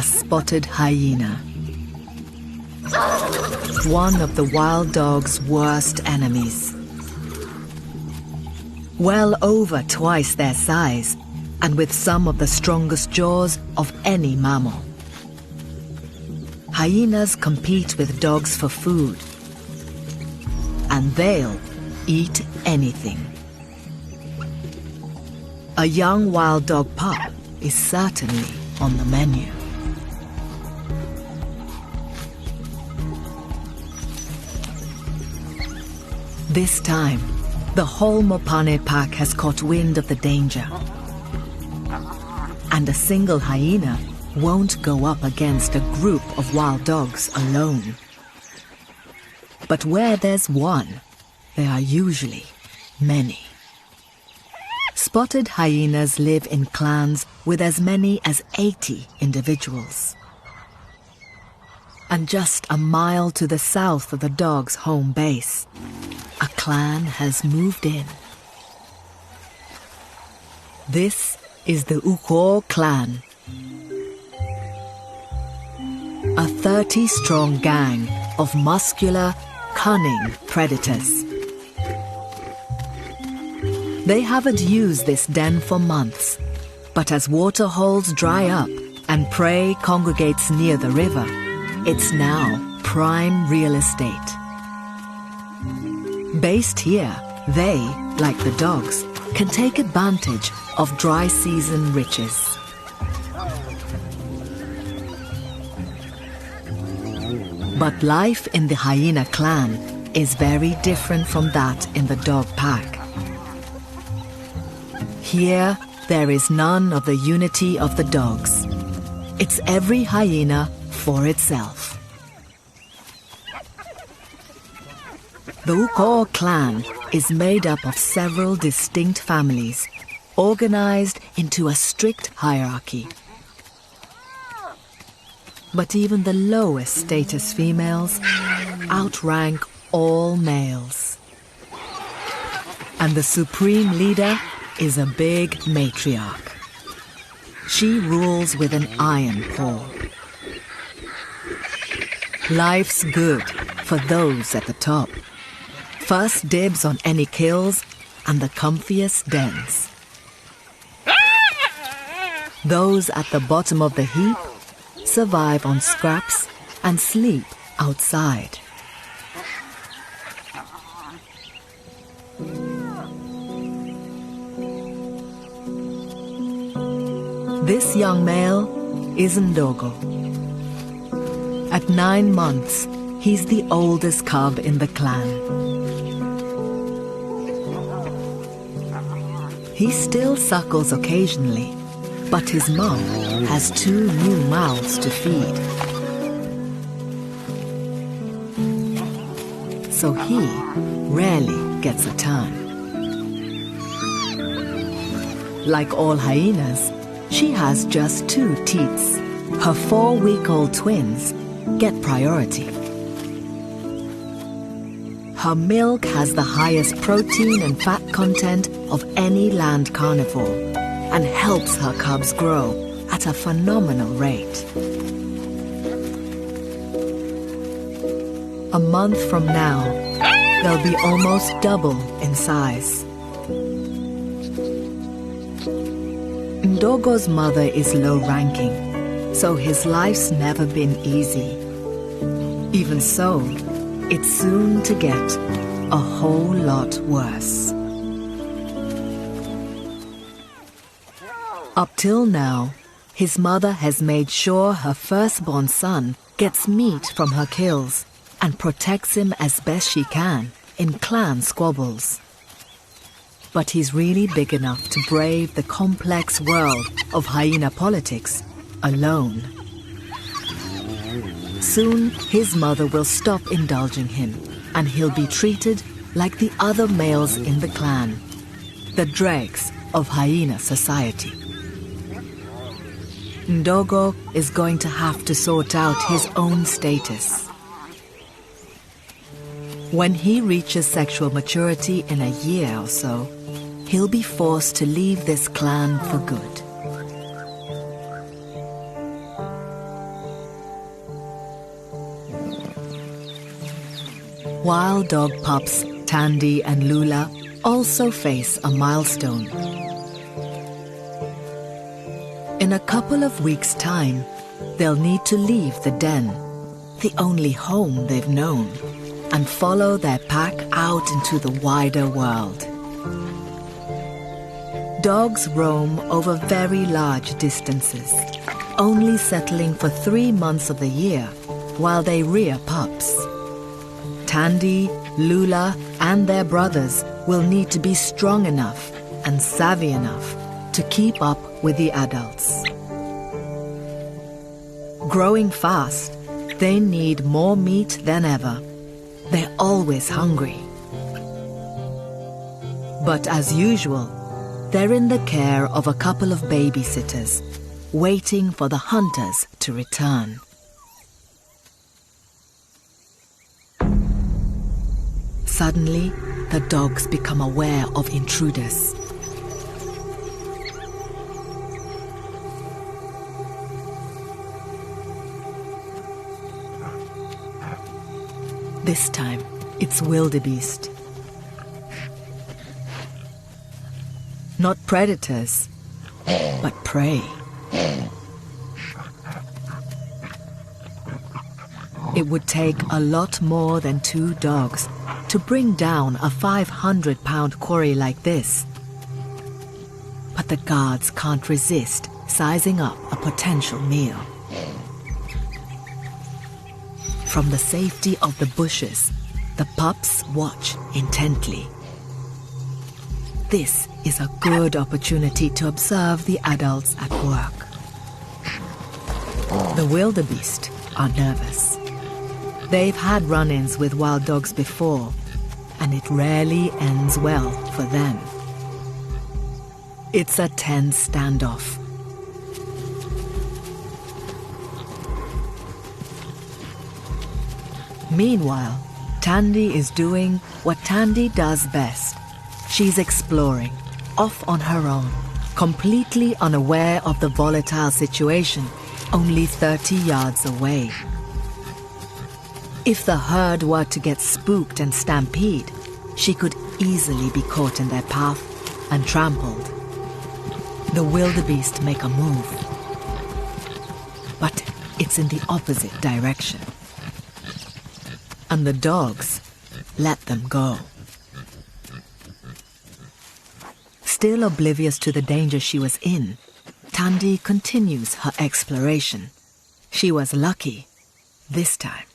a spotted hyena. One of the wild dog's worst enemies. Well over twice their size, and with some of the strongest jaws of any mammal. Hyenas compete with dogs for food, and they'll eat anything. A young wild dog pup is certainly on the menu. This time, the whole Mopane pack has caught wind of the danger. And a single hyena won't go up against a group of wild dogs alone. But where there's one, there are usually many. Spotted hyenas live in clans with as many as 80 individuals. And just a mile to the south of the dog's home base, a clan has moved in. This is the Uko clan, a 30-strong gang of muscular, cunning predators. They haven't used this den for months, but as water holes dry up and prey congregates near the river, it's now prime real estate. Based here, they, like the dogs, can take advantage of dry season riches. But life in the hyena clan is very different from that in the dog pack. Here, there is none of the unity of the dogs. It's every hyena for itself. The Uko clan is made up of several distinct families, organized into a strict hierarchy. But even the lowest status females outrank all males. And the supreme leader is a big matriarch. She rules with an iron paw. Life's good for those at the top. First dibs on any kills and the comfiest dens. Those at the bottom of the heap survive on scraps and sleep outside. This young male is Ndogo. At 9 months, he's the oldest cub in the clan. He still suckles occasionally, but his mom has 2 new mouths to feed. So he rarely gets a turn. Like all hyenas, she has just 2 teats. Her 4-week-old twins get priority. Her milk has the highest protein and fat content of any land carnivore and helps her cubs grow at a phenomenal rate. A month from now, they'll be almost double in size. Ndogo's mother is low-ranking, so his life's never been easy. Even so, it's soon to get a whole lot worse. Up till now, his mother has made sure her firstborn son gets meat from her kills and protects him as best she can in clan squabbles. But he's really big enough to brave the complex world of hyena politics alone. Soon, his mother will stop indulging him, and he'll be treated like the other males in the clan, the dregs of hyena society. Ndogo is going to have to sort out his own status. When he reaches sexual maturity in a year or so, he'll be forced to leave this clan for good. Wild dog pups Tandy and Lula also face a milestone. In a couple of weeks' time, they'll need to leave the den, the only home they've known, and follow their pack out into the wider world. Dogs roam over very large distances, only settling for 3 months of the year while they rear pups. Tandy, Lula, and their brothers will need to be strong enough and savvy enough to keep up with the adults. Growing fast, they need more meat than ever. They're always hungry. But as usual, they're in the care of a couple of babysitters, waiting for the hunters to return. Suddenly, the dogs become aware of intruders. This time, it's wildebeest. Not predators, but prey. It would take a lot more than 2 dogs to bring down a 500-pound quarry like this. But the guards can't resist sizing up a potential meal. From the safety of the bushes, the pups watch intently. This is a good opportunity to observe the adults at work. The wildebeest are nervous. They've had run-ins with wild dogs before, and it rarely ends well for them. It's a tense standoff. Meanwhile, Tandy is doing what Tandy does best. She's exploring, off on her own, completely unaware of the volatile situation, only 30 yards away. If the herd were to get spooked and stampede, she could easily be caught in their path and trampled. The wildebeest make a move, but it's in the opposite direction. And the dogs let them go. Still oblivious to the danger she was in, Tandy continues her exploration. She was lucky this time.